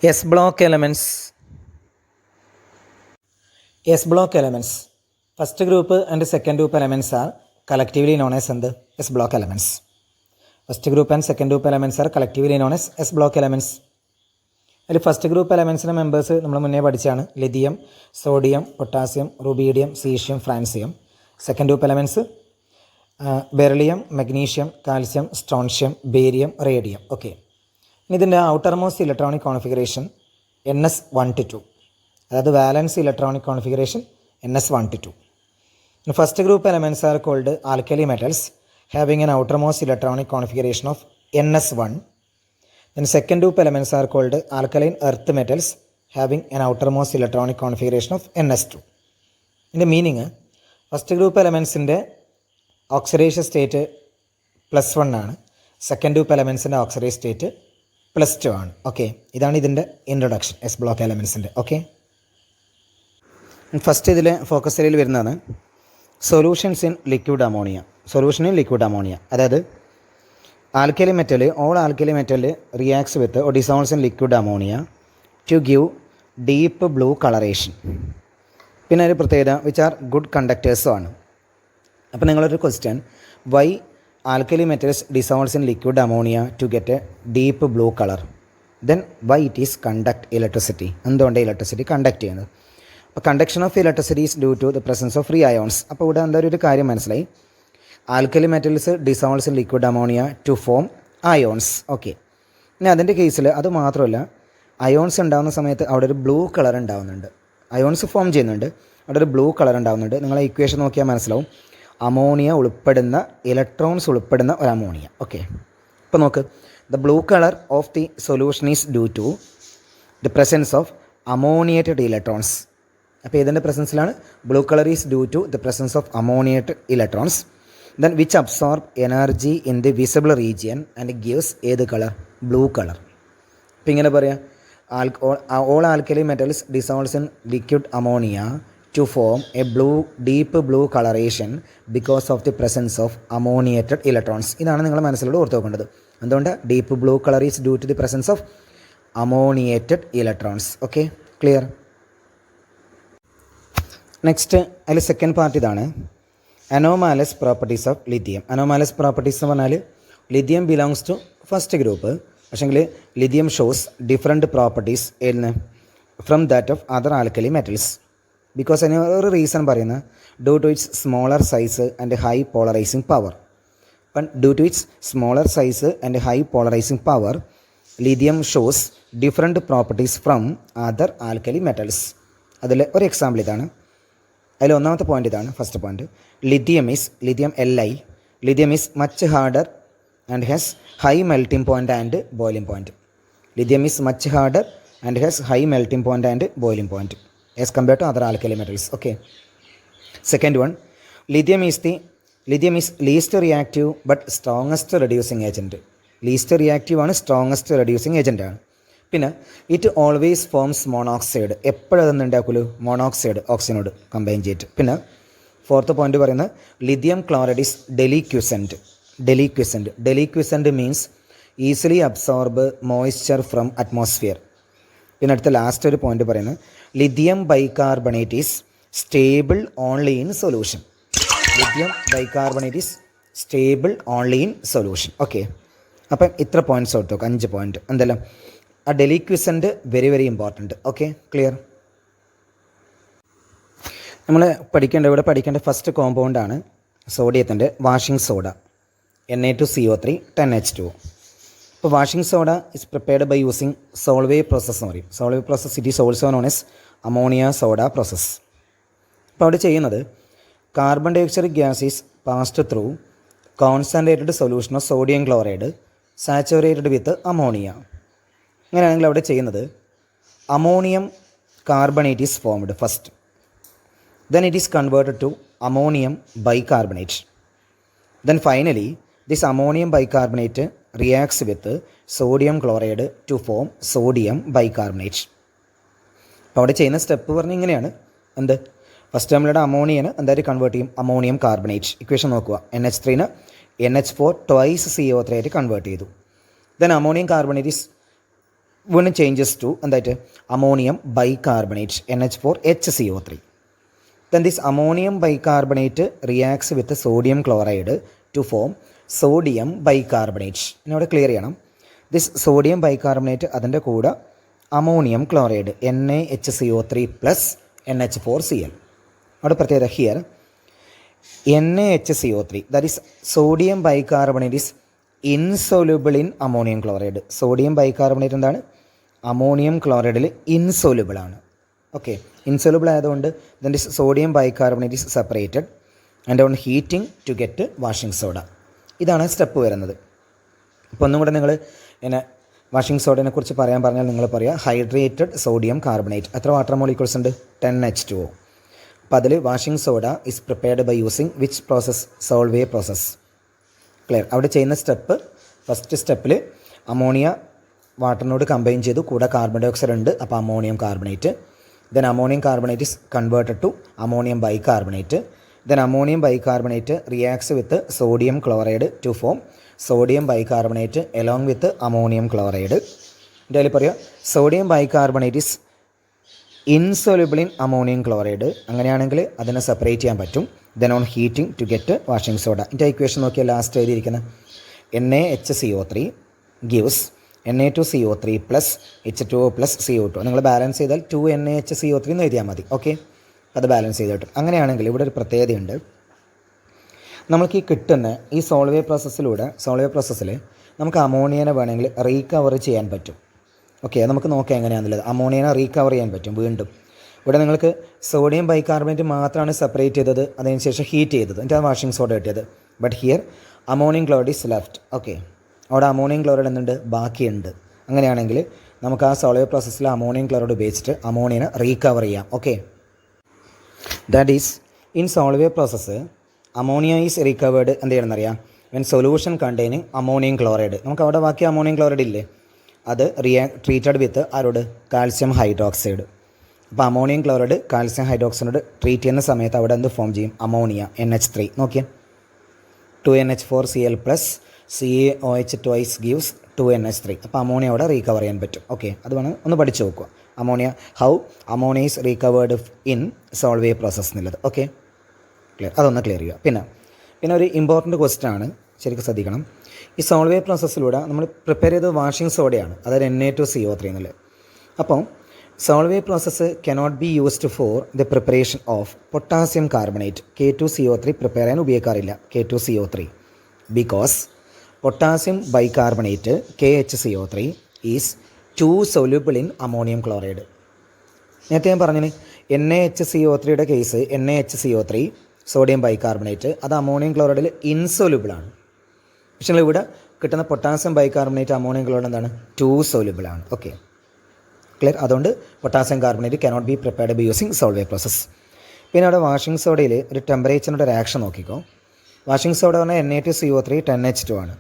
S block elements. S block elements. First group and second group elements are collectively known as S block elements. First group and second group elements are collectively known as S block elements. അതിൽ first group എലമെൻസിൻ്റെ members നമ്മൾ മുന്നേ പഠിച്ചാണ് lithium, sodium, potassium, rubidium, caesium, francium. Second group elements beryllium, magnesium, calcium, strontium, barium, radium. Okay, ഇനി ഇതിൻ്റെ outermost electronic configuration NS1 to 2, അതായത് valence electronic configuration NS1 to 2. First group elements are called alkali metals having an outermost electronic configuration of NS1. Then second group elements are called alkaline earth metals having an outermost electronic configuration of NS2. In the meaning, first group elements in the oxidation state +1 ആണ്, second group elements in the oxidation state +2 ആണ്. Okay, ഇതാണ് ഇതിൻ്റെ introduction S block എലമെൻസിൻ്റെ. Okay, first ഇതിൽ focus ഏരിയയിൽ വരുന്നതാണ് solutions in liquid ammonia. Solution in liquid ammonia, അതായത് alkali metal, all alkali metal reacts with or dissolves in liquid ammonia to give deep blue colouration. പിന്നെ ഒരു പ്രത്യേകത which are good കണ്ടക്ടേഴ്സും ആണ്. അപ്പോൾ നിങ്ങളൊരു question, why alkali metals dissolves in liquid ammonia to get a deep blue colour, then why it is conduct electricity. എന്തുകൊണ്ട് electricity conduct ചെയ്യുന്നത്? അപ്പോൾ conduction of electricity is due to the presence of free ions. അപ്പോൾ ഇവിടെ എന്തായാലും ഒരു കാര്യം മനസ്സിലായി, alkali metals dissolves in liquid ammonia to form ions. Okay, ഇനി അതിൻ്റെ കേസിൽ അത് മാത്രമല്ല, അയോൺസ് ഉണ്ടാകുന്ന സമയത്ത് അവിടെ ഒരു ബ്ലൂ കളർ ഉണ്ടാകുന്നുണ്ട്. അയോൺസ് ഫോം ചെയ്യുന്നുണ്ട്, അവിടെ ഒരു ബ്ലൂ കളർ ഉണ്ടാകുന്നുണ്ട്. നിങ്ങളെ ഇക്വേഷൻ നോക്കിയാൽ മനസ്സിലാവും, അമോണിയ ഉൾപ്പെടുന്ന, ഇലക്ട്രോൺസ് ഉൾപ്പെടുന്ന ഒരു അമോണിയ. ഓക്കെ, ഇപ്പോൾ നോക്ക്, the blue colour of the solution is due to the presence of ammoniated electrons. അപ്പോൾ ഇതിൻ്റെ പ്രസൻസിലാണ് blue colour is due to the presence of ammoniated electrons, then which absorb energy in the visible region and gives ഏത് colour? Blue colour. അപ്പോൾ ഇങ്ങനെ പറയാം, all alkali metals dissolves in liquid ammonia to form a deep blue coloration because of the presence of ammoniated electrons. ഇതാണ് നിങ്ങൾ മനസ്സിലൂടെ ഓർത്ത് വെക്കേണ്ടത്. എന്തുകൊണ്ട്? Deep blue colour is due to the presence of ammoniated electrons. Okay, clear? Next അതിൽ second part ഇതാണ്, anomalous properties of lithium. Anomalous properties എന്ന് പറഞ്ഞാൽ lithium belongs to first group, പക്ഷേങ്കിൽ ലിഥിയം ഷോസ് ഡിഫറെൻറ്റ് പ്രോപ്പർട്ടീസ് എന്ന് from that of other alkali metals. Because അതിന് ഒരു reason പറയുന്നത് due to its smaller size and high polarising power. അപ്പം due to its smaller size and high polarising power, lithium shows different properties from other alkali metals. അതിൽ ഒരു example ഇതാണ്. അതിൽ ഒന്നാമത്തെ point ഇതാണ്, first point, lithium Li, lithium is much harder and has high melting point and boiling point. Lithium is much harder and has high melting point and boiling point as compare to other alkali metals. Okay, second one, lithium is least reactive but strongest reducing agent. Least reactive ആണ്, strongest reducing agent ആണ്. പിന്നെ it always forms monoxide. എപ്പോഴതൊന്നും ഉണ്ടാക്കുമല്ലോ, monoxide ഓക്സിജനോട് combine ചെയ്തിട്ട്. പിന്നെ fourth point പറയുന്നത് lithium chloride is deliquescent. Deliquescent means easily absorb moisture from atmosphere. പിന്നെ അടുത്ത ലാസ്റ്റ് ഒരു പോയിന്റ് പറയുന്നത് lithium bicarbonate is stable only in solution. Lithium bicarbonate is stable only in solution. Okay, അപ്പം ഇത്ര points ഓർത്ത് നോക്കാം, 5 point. എന്തെല്ലാം? ആ deliquescent very very important. Okay, clear? നമ്മൾ ഇവിടെ പഠിക്കേണ്ട ഫസ്റ്റ് കോമ്പൗണ്ടാണ് സോഡിയത്തിൻ്റെ വാഷിംഗ് സോഡ, Na2CO3 10H2O. ഇപ്പോൾ washing soda is prepared by using Solvay process എന്ന് പറയും. Solvay process it is also known as ammonia soda process. അപ്പോൾ അവിടെ ചെയ്യുന്നത് carbon dioxide gas is passed through concentrated solution of sodium chloride saturated with ammonia. അങ്ങനെയാണെങ്കിൽ അവിടെ ചെയ്യുന്നത് ammonium carbonate is formed first, then it is converted to ammonium bicarbonate. Then finally this ammonium bicarbonate reacts with sodium chloride to form sodium bicarbonate. അപ്പോൾ അവിടെ ചെയ്യുന്ന step പറഞ്ഞാൽ ഇങ്ങനെയാണ്. എന്ത്? First നമ്മളുടെ അമോണിയന് എന്തായാലും കൺവേർട്ട് ചെയ്യും, അമോണിയം കാർബണേറ്റ്. ഇക്വേഷൻ നോക്കുക, NH3 NH4 twice CO3 ആയിട്ട് കൺവേർട്ട് ചെയ്തു. ദെൻ അമോണിയം കാർബണേറ്റ് ഈസ് വീണ്ടും ചേഞ്ചസ് ടു എന്തായിട്ട് ammonium bicarbonate NH4HCO3. Then this ammonium bicarbonate reacts with sodium chloride to form sodium bicarbonate. ഇവിടെ clear ചെയ്യണം. This sodium bicarbonate അതിൻ്റെ കൂടെ ammonium chloride NaHCO3 plus NH4Cl. അവിടെ പ്രത്യേകത here NaHCO3 that is sodium bicarbonate is insoluble in ammonium chloride. Sodium bicarbonate എന്താണ്? Ammonium ക്ലോറൈഡിൽ insoluble ആണ്. Okay, insoluble ആയതുകൊണ്ട് then this sodium bicarbonate is separated and on heating to get washing soda. ഇതാണ് step വരുന്നത്. അപ്പോൾ ഒന്നും കൂടെ നിങ്ങൾ എന്നെ വാഷിംഗ് സോഡയെ കുറിച്ച് പറയാൻ പറഞ്ഞാൽ നിങ്ങൾ പറയുക ഹൈഡ്രേറ്റഡ് സോഡിയം കാർബണേറ്റ്. എത്ര വാട്ടർ മോളിക്യൂൾസ് ഉണ്ട്? 10H2O. അപ്പോൾ അതിൽ washing soda is prepared by using which process? Solvay process. Clear? അവിടെ ചെയ്യുന്ന സ്റ്റെപ്പ്, ഫസ്റ്റ് സ്റ്റെപ്പിൽ അമോണിയ വാട്ടറിനോട് കമ്പൈൻ ചെയ്തു, കൂടെ കാർബൺ ഡൈ ഓക്സൈഡ് ഉണ്ട്, അപ്പോൾ ammonium carbonate. Then ammonium carbonate is converted to ammonium bicarbonate. Then ammonium bicarbonate reacts with sodium chloride to form sodium bicarbonate along with ammonium chloride. ഇതിൽ പറയുക sodium bicarbonate is insoluble in ammonium chloride. അങ്ങനെയാണെങ്കിൽ അതിനെ separate ചെയ്യാൻ പറ്റും. Then on heating to get washing soda. ഇതിൻ്റെ equation നോക്കിയാൽ last എഴുതിയിരിക്കുന്നത് NaHCO3 gives Na2CO3 plus H2O plus CO2. നിങ്ങൾ ബാലൻസ് ചെയ്താൽ 2NaHCO3 എന്ന് എഴുതിയാൽ മതി. ഓക്കെ, അത് ബാലൻസ് ചെയ്ത് കിട്ടും. അങ്ങനെയാണെങ്കിൽ ഇവിടെ ഒരു പ്രത്യേകതയുണ്ട്. നമുക്ക് ഈ കിട്ടുന്ന ഈ സോൾവേ പ്രോസസ്സിൽ നമുക്ക് അമോണിയനെ വേണമെങ്കിൽ റീകവർ ചെയ്യാൻ പറ്റും. ഓക്കെ, നമുക്ക് നോക്കാം എങ്ങനെയാണെന്നുള്ളത്. അമോണിയനെ റീകവർ ചെയ്യാൻ പറ്റും വീണ്ടും. ഇവിടെ നിങ്ങൾക്ക് സോഡിയം ബൈകാർബണേറ്റ് മാത്രമാണ് സെപ്പറേറ്റ് ചെയ്തത്, അതിനുശേഷം ഹീറ്റ് ചെയ്തത്, എന്നിട്ട് വാഷിംഗ് സോഡ കിട്ടിയത്. But here ammonium chloride is left. Okay, അവിടെ അമോണിയം ക്ലോറൈഡ് എന്തുണ്ട്? ബാക്കിയുണ്ട്. അങ്ങനെയാണെങ്കിൽ നമുക്ക് ആ സോൾവേ പ്രോസസ്സിൽ അമോണിയം ക്ലോറൈഡ് ഉപയോഗിച്ചിട്ട് അമോണിയനെ റീകവർ ചെയ്യാം. Okay, that is in Solvay process ammonia is recovered എന്ത് ചെയ്യണമെന്നറിയാം? When solution containing ammonium chloride. നമുക്ക് അവിടെ ബാക്കി അമോണിയം ക്ലോറൈഡ് ഇല്ലേ, അത് ട്രീറ്റഡ് വിത്ത് ആരോട്? Calcium hydroxide. അപ്പോൾ ammonium chloride calcium hydroxide treat ചെയ്യുന്ന സമയത്ത് അവിടെ എന്ത് ഫോം ചെയ്യും? Ammonia NH3. നോക്കിയാൽ 2NH4Cl plus CaOH twice gives 2NH3. അപ്പോൾ അമോണിയ അവിടെ റീകവർ ചെയ്യാൻ പറ്റും. ഓക്കെ, അത് വേണം ഒന്ന് പഠിച്ചു നോക്കുക. How ammonia is recovered in Solvay process എന്നുള്ളത്. Okay, clear? അതൊന്ന് ക്ലിയർ ചെയ്യുക. പിന്നെ ഒരു ഇമ്പോർട്ടൻറ്റ് ക്വസ്റ്റ്യൻ ആണ്, ശരിക്കും ശ്രദ്ധിക്കണം. ഈ സോൾവേ പ്രോസസ്സിലൂടെ നമ്മൾ പ്രിപ്പയർ ചെയ്ത വാഷിംഗ് സോഡയാണ്, അതായത് Na2CO3 എന്നുള്ളത്. അപ്പം Solvay process cannot be used for the preparation of potassium carbonate K2CO3 prepare ചെയ്യാൻ ഉപയോഗിക്കാറില്ല. K2CO3 because potassium bicarbonate KHCO3 is too soluble in ammonium chloride. നേരത്തെ ഞാൻ പറഞ്ഞിന് NaHCO3യുടെ കേസ് NaHCO3 സോഡിയം ബൈകാർബണേറ്റ് അത് അമോണിയം ക്ലോറൈഡിൽ ഇൻസോല്യൂബിളാണ്. പക്ഷേ ഇവിടെ കിട്ടുന്ന പൊട്ടാസ്യം ബൈകാർബണേറ്റ് അമോണിയം ക്ലോറൈഡ് എന്താണ്? ടു സോല്യൂബിളാണ്. Okay, clear? അതുകൊണ്ട് potassium carbonate cannot be prepared by using Solvay process. പിന്നെ അവിടെ വാഷിംഗ് സോഡയിൽ ഒരു ടെമ്പറേച്ചറിൻ്റെ ഒരു ആക്ഷൻ നോക്കിക്കോ. വാഷിംഗ് സോഡ പറഞ്ഞാൽ Na2CO3 10H2 ആണ്.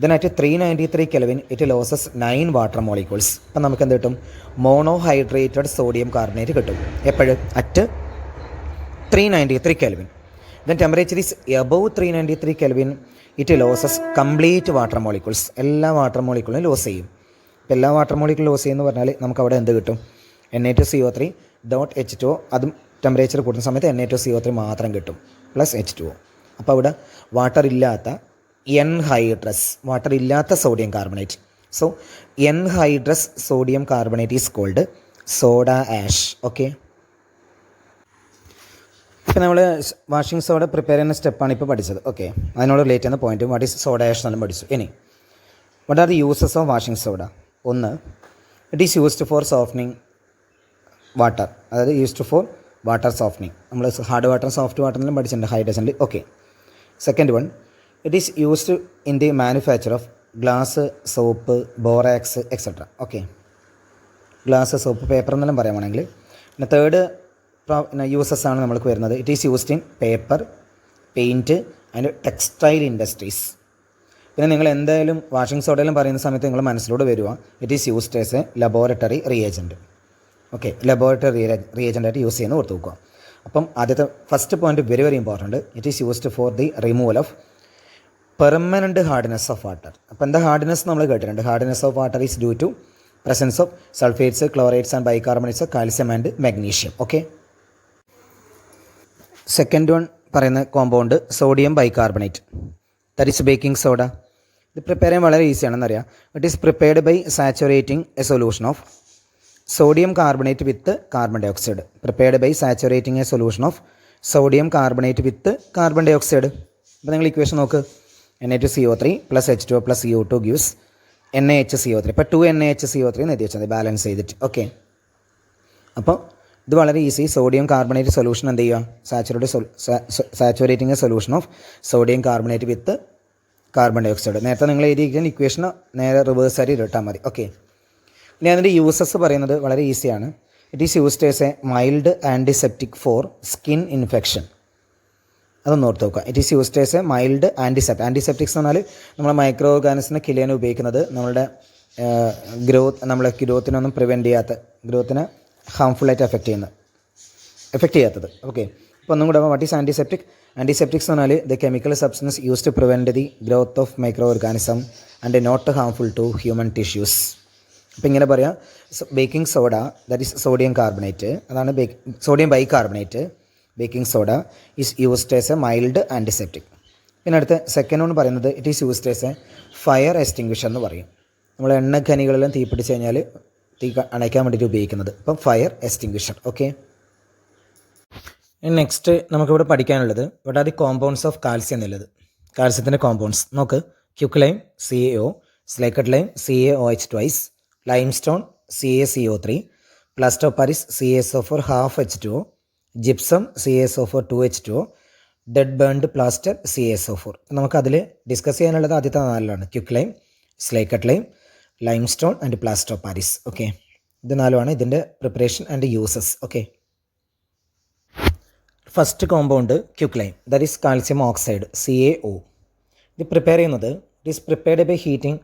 Then at 393 Kelvin it losses 9 water molecules. അപ്പം നമുക്ക് എന്ത് കിട്ടും? മോണോഹൈഡ്രേറ്റഡ് സോഡിയം കാർബണേറ്റ് കിട്ടും. എപ്പോഴും at 393 Kelvin. Then temperature is above 393 Kelvin it losses complete water molecules. എല്ലാ വാട്ടർ മോളിക്യൂളും ലോസ് ചെയ്യും. ഇപ്പോൾ എല്ലാ വാട്ടർ മോളിക്യൂൾ ലോസ് ചെയ്യുമെന്ന് പറഞ്ഞാൽ നമുക്ക് അവിടെ എന്ത് കിട്ടും? Na2CO3 dot H2O. അതും ടെമ്പറേച്ചർ കൂടുന്ന സമയത്ത് Na2CO3 മാത്രം കിട്ടും പ്ലസ് H2O. അപ്പോൾ അവിടെ വാട്ടർ ഇല്ലാത്ത വാട്ടർ ഇല്ലാത്ത sodium carbonate. So anhydrous sodium carbonate is called soda ash. Okay, ഇപ്പോൾ നമ്മൾ വാഷിംഗ് സോഡ പ്രിപ്പയർ ചെയ്യുന്ന സ്റ്റെപ്പാണ് ഇപ്പോൾ പഠിച്ചത്. ഓക്കെ, അതിനോട് റിലേറ്റ് ചെയ്യുന്ന point what is soda ash എന്നെല്ലാം പഠിച്ചു. ഇനി what are the uses of washing soda? ഒന്ന്, it is used for softening water, അതായത് യൂസ്ഡ് ഫോർ വാട്ടർ സോഫ്റ്റനിങ്. നമ്മൾ ഹാർഡ് വാട്ടർ സോഫ്റ്റ് വാട്ടറിലും പഠിച്ചിട്ടുണ്ട് ഹൈഡ്രജനിൽ. Okay, second one, it is used in the manufacture of glass, soap, borax etcetera. Okay, glass, soap, paper എന്നെല്ലാം പറയുകയാണെങ്കിൽ. പിന്നെ third uses ആണ് നമ്മൾക്ക് വരുന്നത്. It is used in paper, paint and textile industries. പിന്നെ നിങ്ങൾ എന്തായാലും വാഷിംഗ് സോഡയിലും പറയുന്ന സമയത്ത് നിങ്ങൾ മനസ്സിലൂടെ വരിക it is used as a laboratory reagent. Okay, laboratory റിയേജൻ്റായിട്ട് യൂസ് ചെയ്യുന്ന ഓർത്ത് നോക്കുക. അപ്പം ആദ്യത്തെ first point very very important. It is used for the removal of permanent hardness of water. അപ്പോൾ എന്താ ഹാർഡ്നെസ് നമ്മൾ കേട്ടിട്ടുണ്ട്. Hardness of water is due to presence of sulphates, chlorides and bicarbonates of calcium and magnesium. Okay. Second one പറയുന്ന compound sodium bicarbonate, that is baking soda. ഇത് prepare ചെയ്യാൻ വളരെ ഈസിയാണെന്നറിയാം. It is prepared by saturating a solution of sodium carbonate with carbon dioxide. Prepared by saturating a solution of sodium carbonate with carbon dioxide. അപ്പോൾ നിങ്ങൾ equation നോക്ക്. Na2CO3 plus H2O plus CO2 gives NaHCO3. ഇപ്പോൾ 2NaHCO3 എന്ന് എഴുതി വെച്ചാൽ balance ചെയ്തിട്ട്. Okay. അപ്പോൾ ഇത് വളരെ ഈസി. സോഡിയം കാർബണേറ്റ് സൊല്യൂഷൻ എന്ത് ചെയ്യുക? Saturating a solution of sodium carbonate with carbon dioxide. നേരത്തെ നിങ്ങൾ എഴുതിയിരിക്കുന്ന ഇക്വേഷൻ നേരെ റിവേഴ്സ് ആയിട്ട് ഇട്ടാൽ മതി. ഓക്കെ. ഇനി അതിൻ്റെ യൂസസ് പറയുന്നത് വളരെ ഈസിയാണ്. It is used as a mild antiseptic four skin infection. അതൊന്ന് ഓർത്ത് നോക്കുക. It is used as a mild antiseptics എന്ന് പറഞ്ഞാൽ നമ്മൾ മൈക്രോ ഓർഗാനിസിനെ കിൽ ചെയ്യാൻ ഉപയോഗിക്കുന്നത് നമ്മളുടെ നമ്മളെ ഗ്രോത്തിനൊന്നും പ്രിവെൻറ്റ് ചെയ്യാത്ത, ഗ്രോത്തിനെ ഹാംഫുള്ളായിട്ട് എഫക്റ്റ് ചെയ്യാത്തത്. ഓക്കെ. അപ്പോൾ ഒന്നും കൂടെ, വാട്ട് ഈസ് ആൻറ്റിസെപ്റ്റിക്സ് എന്ന് പറഞ്ഞാൽ the chemical substance use to prevent the growth of microorganism and not harmful to human tissues. അപ്പോൾ ഇങ്ങനെ പറയാം, baking soda that is sodium carbonate, അതാണ് sodium bicarbonate. Baking soda is used as a mild antiseptic. പിന്നെ അടുത്ത second one പറയുന്നത് it is used as a fire extinguisher എന്ന് പറയും. നമ്മൾ എണ്ണഖനികളെല്ലാം തീപിടിച്ച് കഴിഞ്ഞാൽ തീ അണയ്ക്കാൻ വേണ്ടിയിട്ട് ഉപയോഗിക്കുന്നത്. അപ്പം ഫയർ എക്സ്റ്റിങ്വിഷർ. ഓക്കെ. നെക്സ്റ്റ് നമുക്കിവിടെ പഠിക്കാനുള്ളത് ഇവിടെ are the compounds of calcium എന്നുള്ളത്. കാൽസ്യത്തിൻ്റെ കോമ്പൗണ്ട്സ് നോക്ക്. Quick CaO, slaked lime CaOH twice, limestone CaCO3, plaster of Paris CaSO4 half H2O, gypsum CaSO4 2H2O, dead burnt plaster CaSO4. നമുക്കതിൽ discuss ചെയ്യാനുള്ളത് ആദ്യത്തെ നാലിലാണ്. Quick lime, slaked lime, limestone and plaster of Paris. Okay. ഇത് നാലുമാണ് ഇതിൻ്റെ preparation and uses. Okay. First compound quick lime, that is calcium oxide CaO. ഇത് prepare ചെയ്യുന്നത് it is prepared by heating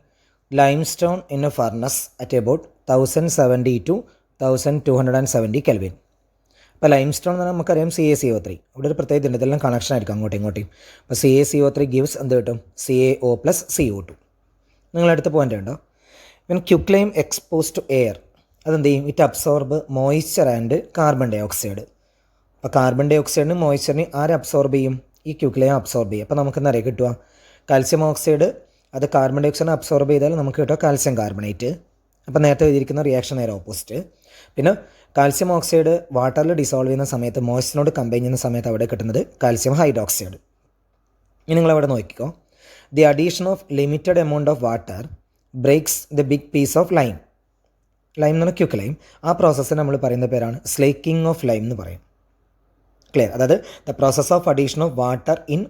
limestone in a furnace at about 1070 to 1270 Kelvin. അപ്പോൾ limestone എന്ന് പറഞ്ഞാൽ നമുക്കറിയാം CaCO3. ഇവിടെ ഒരു പ്രത്യേകത ഉണ്ട്, ഇതെല്ലാം കണക്ഷൻ ആയിരിക്കും അങ്ങോട്ടും ഇങ്ങോട്ടും. അപ്പോൾ CaCO3 ഗിവ്സ് എന്ത് കിട്ടും? CaO plus CO2. നിങ്ങളടുത്ത പോയിൻ്റ് ഉണ്ടോ? പിന്നെ quick lime expose to air, അതെന്ത് ചെയ്യും? It absorb moisture and carbon dioxide. അപ്പോൾ കാർബൺ ഡൈ ഓക്സൈഡിന് മോയ്സ്ചറിന് ആര് അബ്സോർബ് ചെയ്യും? ഈ ക്യുക്ക് ലൈം അബ്സോർബ് ചെയ്യും. അപ്പോൾ നമുക്ക് എന്താ കിട്ടുക? കാൽസ്യം ഓക്സൈഡ് അത് കാർബൺ ഡൈ ഓക്സൈഡിനെ അബ്സോർബ് ചെയ്താൽ നമുക്ക് കിട്ടുക കാൽസ്യം കാർബണേറ്റ്. അപ്പോൾ നേരത്തെ എഴുതിയിരിക്കുന്ന റിയാക്ഷൻ നേരെ ഓപ്പോസിറ്റ്. പിന്നെ കാൽസ്യം ഓക്സൈഡ് വാട്ടറിൽ ഡിസോൾവ് ചെയ്യുന്ന സമയത്ത്, മോയ്സ്ചറിനോട് കമ്പൈൻ ചെയ്യുന്ന സമയത്ത് അവിടെ കിട്ടുന്നത് കാൽസ്യം ഹൈഡ്രോക്സൈഡ്. ഇനി നിങ്ങളവിടെ നോക്കിക്കോ. The addition of limited amount of water breaks the big piece of lime. Lime എന്ന് പറഞ്ഞാൽ ക്യുക്ക് ലൈം. ആ പ്രോസസ്സിന് നമ്മൾ പറയുന്ന പേരാണ് സ്ലേക്കിംഗ് ഓഫ് ലൈം എന്ന് പറയും. ക്ലിയർ? അതായത് the process of addition of water in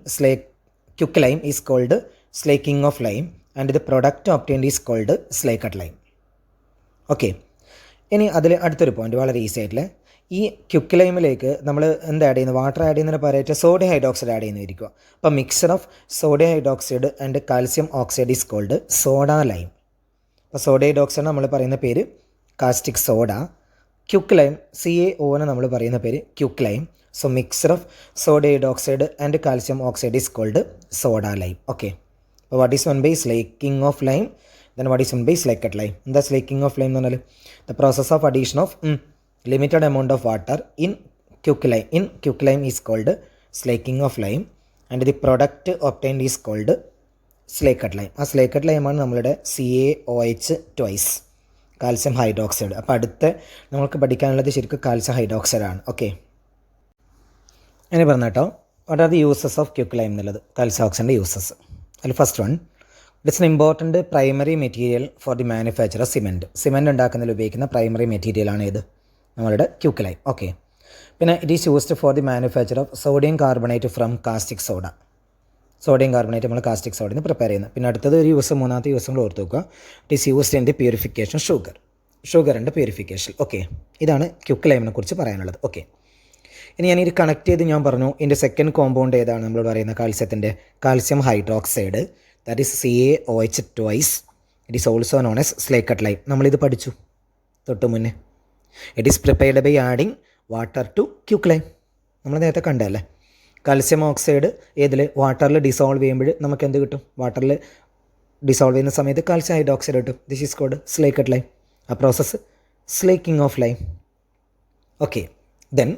quick lime is called slaking of lime and the product obtained is called slaked lime. Okay. ഇനി അതിൽ അടുത്തൊരു പോയിന്റ് വളരെ ഈസി ആയിട്ടുള്ള, ഈ ക്യുക്ക് ലൈമിലേക്ക് നമ്മൾ എന്ത് ആഡ് ചെയ്യുന്നത്? വാട്ടർ ആഡ് ചെയ്യുന്നതിന് പകരമായിട്ട് സോഡിയം ഹൈഡ്രോക്സൈഡ് ആഡ് ചെയ്യുന്നതായിരിക്കും. അപ്പോൾ mixture of sodium hydroxide and calcium oxide is called soda lime. അപ്പോൾ സോഡിയം ഹൈഡ്രോക്സൈഡ് നമ്മൾ പറയുന്ന പേര് കാസ്റ്റിക് സോഡ. ക്യുക്ക് ലൈം CaOന് നമ്മൾ പറയുന്ന പേര് quick lime. So mixture of sodium hydroxide and calcium oxide is called soda lime. Okay. അപ്പോൾ what is one by slaking of lime, then what is one by slaked lime. എന്താ slaking of lime എന്ന് പറഞ്ഞാൽ? The process of addition of limited amount of water in quick lime is called slaking of lime and the product obtained is called slaked lime. ആ slaked ലൈമാണ് നമ്മളുടെ CaOH twice, calcium hydroxide. അപ്പോൾ അടുത്ത നമുക്ക് പഠിക്കാനുള്ളത് ശരിക്കും കാൽസ്യം ഹൈഡ്രോക്സൈഡ് ആണ്. Okay. ഇനി പറഞ്ഞേട്ടോ, what are the uses of quick lime എന്നുള്ളത്, കാൽസ്യം ഓക്സൈഡിൻ്റെ യൂസസ്. അതിൽ first one, it's an important primary material for the manufacture of cement ഉണ്ടാക്കുന്നതിൽ ഉപയോഗിക്കുന്ന പ്രൈമറി മെറ്റീരിയലാണ് ഇത്, നമ്മളുടെ ക്യുക്ക് ലൈം. ഓക്കെ. പിന്നെ it is used for the manufacture of sodium carbonate from caustic soda. Sodium carbonate നമ്മൾ caustic സോഡയിൽ നിന്ന് prepare ചെയ്യുന്നത്. പിന്നെ അടുത്തത് ഒരു യൂസ്, മൂന്നാമത്തെ യൂസും കൂടെ ഓർത്ത് വെക്കുക. It is used in the purification ഷുഗറിൻ്റെ പ്യൂരിഫിക്കേഷൻ. ഓക്കെ. ഇതാണ് ക്യുക്ക് ലൈമിനെ കുറിച്ച് പറയാനുള്ളത്. ഓക്കെ. ഇനി ഞാനിത് കണക്ട് ചെയ്ത് ഞാൻ പറഞ്ഞു ഇതിൻ്റെ സെക്കൻഡ് കോമ്പൗണ്ട് ഏതാണ് നമ്മൾ പറയുന്ന കാൽസ്യത്തിൻ്റെ? Calcium hydroxide, that is CaOH twice. It is also known as slaked lime. നമ്മളിത് പഠിച്ചു തൊട്ട് മുന്നേ. It is prepared by adding water to quick lime. നമ്മൾ നേരത്തെ കണ്ടല്ലേ. കാൽസ്യം ഓക്സൈഡ് ഏതിൽ? വാട്ടറിൽ ഡിസോൾവ് ചെയ്യുമ്പോൾ നമുക്ക് എന്ത് കിട്ടും? വാട്ടറിൽ ഡിസോൾവ് ചെയ്യുന്ന സമയത്ത് കാൽസ്യം ഹൈഡ്രോക്സൈഡ് കിട്ടും. This is called slaked lime. ആ process slaking of lime. Okay, then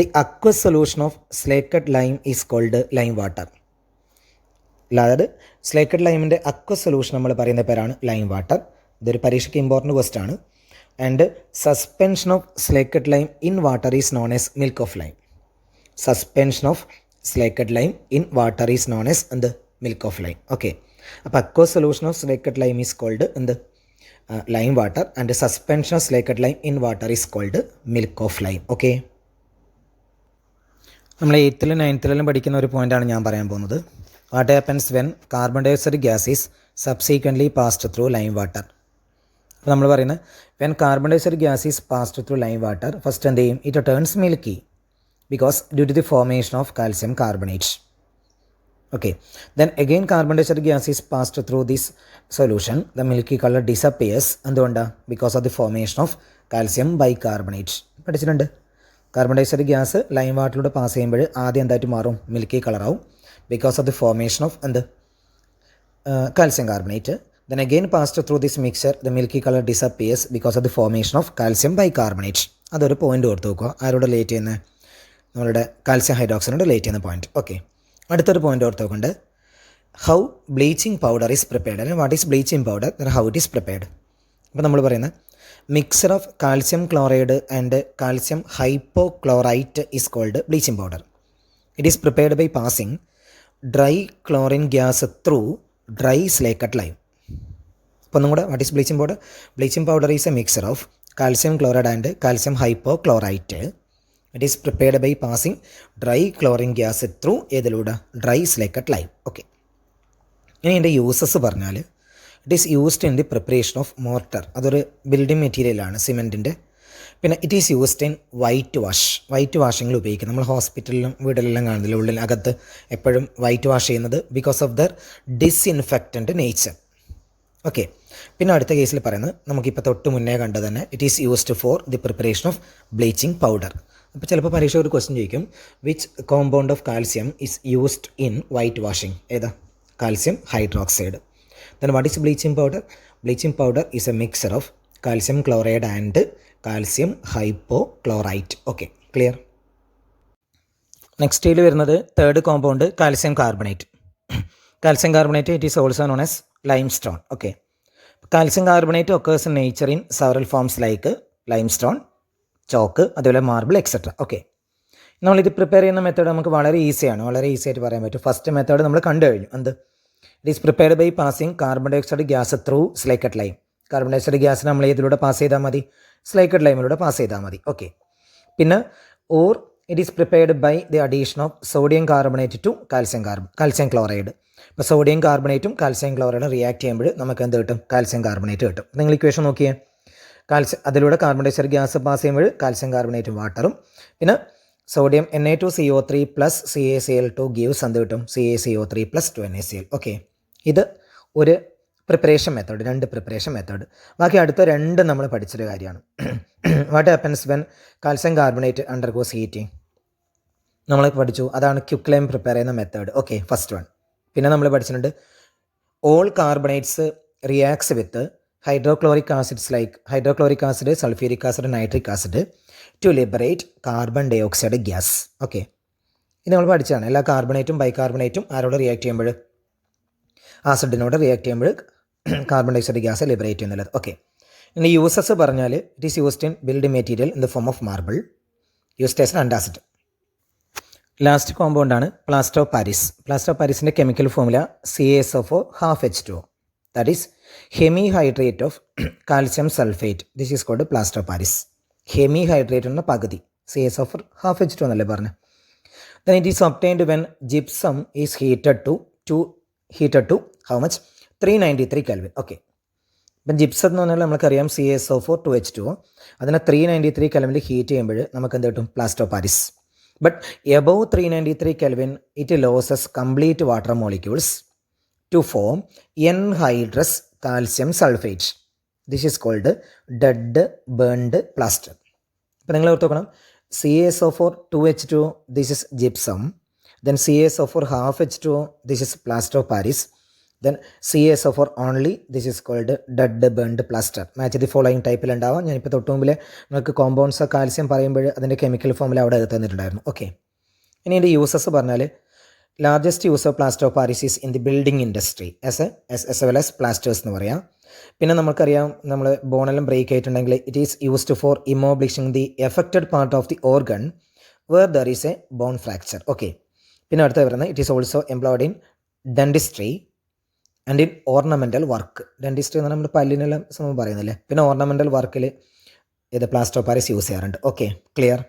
the aqueous solution of slaked lime is called lime water. അതായത് സ്ലേക്കഡ് ലൈമിൻ്റെ അക്വസ് സൊല്യൂഷൻ നമ്മൾ പറയുന്ന പേരാണ് ലൈം വാട്ടർ. ഇതൊരു പരീക്ഷയ്ക്ക് ഇമ്പോർട്ടൻറ്റ് ക്വസ്റ്റ് ആണ്. And suspension of slaked lime in water is known as milk of lime. Suspension of slaked lime in water is known as എന്ത്? Milk of lime. Okay, അപ്പോൾ aqueous solution of slaked lime is called എന്ത്? Lime water. And suspension of slaked lime in water is called milk of lime. Okay, നമ്മൾ 8th 9th പഠിക്കുന്ന ഒരു പോയിൻ്റാണ് ഞാൻ പറയാൻ പോകുന്നത്. What happens when carbon dioxide gas is subsequently passed through lime water. അപ്പോൾ നമ്മൾ പറയുന്നത് when carbon dioxide gas is passed through lime water, first എന്ത് ചെയ്യും? It turns milky because due to the formation of calcium carbonate. Okay, then again carbon dioxide gas is passed through this solution. The milky color disappears എന്തുകൊണ്ടാ? because of the formation of calcium bicarbonate. പഠിച്ചിട്ടുണ്ട്. Carbon dioxide gas lime വാട്ടറിലൂടെ pass ചെയ്യുമ്പോൾ ആദ്യം എന്തായിട്ട് മാറും? Milky കളറാവും. Because of the formation of എന്ത്? Calcium carbonate. then again passed through this mixture the milky color disappears because of the formation of calcium bicarbonate. അതൊരു point ഓർത്ത് നോക്കുക. ആരോട് റിലേറ്റ് ചെയ്യുന്നത്? നമ്മളുടെ കാൽസ്യം ഹൈഡ്രോക്സൈഡിനോട് റിലേറ്റ് ചെയ്യുന്ന പോയിന്റ്. ഓക്കെ, അടുത്തൊരു പോയിന്റ് ഓർത്ത് നോക്കണ്ട്. How bleaching powder is prepared, അല്ലെങ്കിൽ what is bleaching powder, how it is prepared. അപ്പോൾ നമ്മൾ പറയുന്നത് mixture of calcium chloride and calcium hypochlorite is called bleaching powder. It is prepared by passing dry chlorine gas through dry slaked lime. അപ്പോൾ ഒന്നും കൂടെ, what is bleaching powder? Bleaching powder is a mixture of calcium chloride and calcium hypochlorite. It is prepared by passing dry chlorine gas through ഏതിലൂടെ? Dry slaked lime. Okay, ഇനി എൻ്റെ uses പറഞ്ഞാൽ it is used in the preparation of mortar. അതൊരു building മെറ്റീരിയലാണ്, സിമെൻറ്റിൻ്റെ. പിന്നെ it is used in white wash. White വാഷിങ്ങിൽ ഉപയോഗിക്കും. നമ്മൾ ഹോസ്പിറ്റലിലും വീട്ടിലെല്ലാം കാണുന്നില്ല, ഉള്ളിൽ അകത്ത് എപ്പോഴും വൈറ്റ് വാഷ് ചെയ്യുന്നത് because of their disinfectant nature. Okay, പിന്നെ അടുത്ത കേസിൽ പറയുന്നത് നമുക്കിപ്പോൾ തൊട്ട് മുന്നേ കണ്ടത് തന്നെ it is used for the preparation of bleaching powder. അപ്പോൾ ചിലപ്പോൾ പരീക്ഷ ഒരു ക്വസ്റ്റ്യൻ ചോദിക്കും, which compound of calcium is used in white washing? ഏതാ? Calcium hydroxide. Then what is bleaching powder? Bleaching powder is a mixture of calcium chloride and calcium hypochlorite. Okay, clear. Next വരുന്നത് third compound calcium carbonate. Calcium carbonate it is also known as limestone. Okay, calcium carbonate occurs in nature in several forms like limestone, chalk, അതുപോലെ marble etcetera. Okay, നമ്മളിത് prepare ചെയ്യുന്ന method നമുക്ക് വളരെ ഈസിയാണ്, വളരെ easy ആയിട്ട് പറയാൻ പറ്റും. ഫസ്റ്റ് മെത്തേഡ് നമ്മൾ കണ്ടു കഴിഞ്ഞു. എന്ത്? It is prepared by passing carbon dioxide gas through slaked lime. Carbon dioxide gas നമ്മൾ ഇതിലൂടെ പാസ് ചെയ്താൽ മതി? സ്ലേക്കഡ് ലൈമിലൂടെ പാസ് ചെയ്താൽ മതി. ഓക്കെ, പിന്നെ or it is prepared by the addition of sodium carbonate to calcium chloride. ഇപ്പോൾ sodium കാർബണേറ്റും calcium ക്ലോറൈഡും റിയാക്ട് ചെയ്യുമ്പോൾ നമുക്ക് എന്ത് കിട്ടും? കാൽസ്യം കാർബണേറ്റ് കിട്ടും. നിങ്ങൾ ഇക്വേഷൻ നോക്കിയേ. അതിലൂടെ കാർബൺ ഡയോക്സൈഡ് ഗ്യാസ് പാസ് ചെയ്യുമ്പോൾ കാൽസ്യം കാർബണേറ്റും വാട്ടറും, പിന്നെ sodium Na2CO3 plus CaCl2 gives എന്ത് കിട്ടും? CaCO3 plus 2NaCl. ഓക്കെ, ഇത് ഒരു പ്രിപ്പറേഷൻ മെത്തേഡ്, 2 പ്രിപ്പറേഷൻ മെത്തേഡ്. ബാക്കി അടുത്ത 2 നമ്മൾ പഠിച്ചൊരു കാര്യമാണ്. What happens when calcium carbonate undergoes heating? നമ്മൾ പഠിച്ചു, അതാണ് ക്വിക്ക് ലൈം പ്രിപ്പയർ ചെയ്യുന്ന മെത്തേഡ്. Okay, first one. പിന്നെ നമ്മൾ പഠിച്ചിട്ടുണ്ട് all carbonates reacts with hydrochloric acids like hydrochloric acid, sulphuric acid, nitric acid to liberate carbon dioxide gas. Okay, ഇത് നമ്മൾ പഠിച്ചതാണ്. എല്ലാ കാർബണേറ്റും ബൈകാർബണേറ്റും ആരോട് റിയാക്ട് ചെയ്യുമ്പോൾ? ആസിഡിനോട് റിയാക്ട് ചെയ്യുമ്പോൾ കാർബൺ ഡയോക്സൈഡ് ഗ്യാസ് ലിബറേറ്റ് ചെയ്യുന്നുള്ളത്. ഓക്കെ, ഇനി യൂസസ് പറഞ്ഞാൽ it is used in building material in the form of marble, used as an antacid. Last കോമ്പൗണ്ടാണ് plaster of Paris. Plaster of പാരീസിൻ്റെ chemical formula CaSO4 half H2O. That is hemihydrate of calcium sulphate. This is called plaster of Paris. Hemihydrate എന്ന പകുതി, CaSO4 half H2O എന്നല്ലേ പറഞ്ഞത്. Then it is obtained when gypsum is heated to how much? 393 Kelvin. Okay, ഇപ്പം gypsum എന്ന് പറഞ്ഞാൽ നമുക്കറിയാം CaSO4 2H2O. അതിനെ 393 Kelvin heat ചെയ്യുമ്പോൾ നമുക്ക് എന്ത് കിട്ടും? Plaster of Paris. But above 393 Kelvin, it loses complete water molecules to form anhydrous calcium sulfate. This is called dead burned plaster. ഇപ്പോൾ നിങ്ങൾ ഓർത്ത് നോക്കണം, CaSO4 2H2O, this is gypsum. Then CaSO4 half H2O, this is plaster of Paris. ദെൻ CaSO for only, this is called dead burnt plaster. Match the following ടൈപ്പിലുണ്ടാവാം. ഞാനിപ്പോൾ തൊട്ട് മുമ്പിൽ നിങ്ങൾക്ക് കോമ്പൗണ്ട്സ് ഓഫ് കാൽസ്യം പറയുമ്പോൾ അതിൻ്റെ കെമിക്കൽ ഫോമിൽ അവിടെ തന്നിട്ടുണ്ടായിരുന്നു. ഓക്കെ, ഇനി ഇതിൻ്റെ യൂസസ് പറഞ്ഞാൽ largest use of plaster of Paris is in the building industry as well as plasters എന്ന് പറയാം. പിന്നെ നമുക്കറിയാം, നമ്മൾ ബോണെല്ലാം ബ്രേക്ക് ആയിട്ടുണ്ടെങ്കിൽ it is used for immobilising the affected part of the organ where there is a bone fracture. Okay, പിന്നെ അടുത്ത വരുന്നത് it is also employed in dentistry and in ornamental work. Dentistry എന്ന് പറഞ്ഞാൽ നമ്മൾ പല്ലിനെല്ലാം സംഭവം പറയുന്നില്ലേ. പിന്നെ ഓർണമെൻ്റൽ വർക്കിൽ ഇത് പ്ലാസ്റ്റർ ഓഫ് പാരീസ് യൂസ് ചെയ്യാറുണ്ട്. Okay, clear.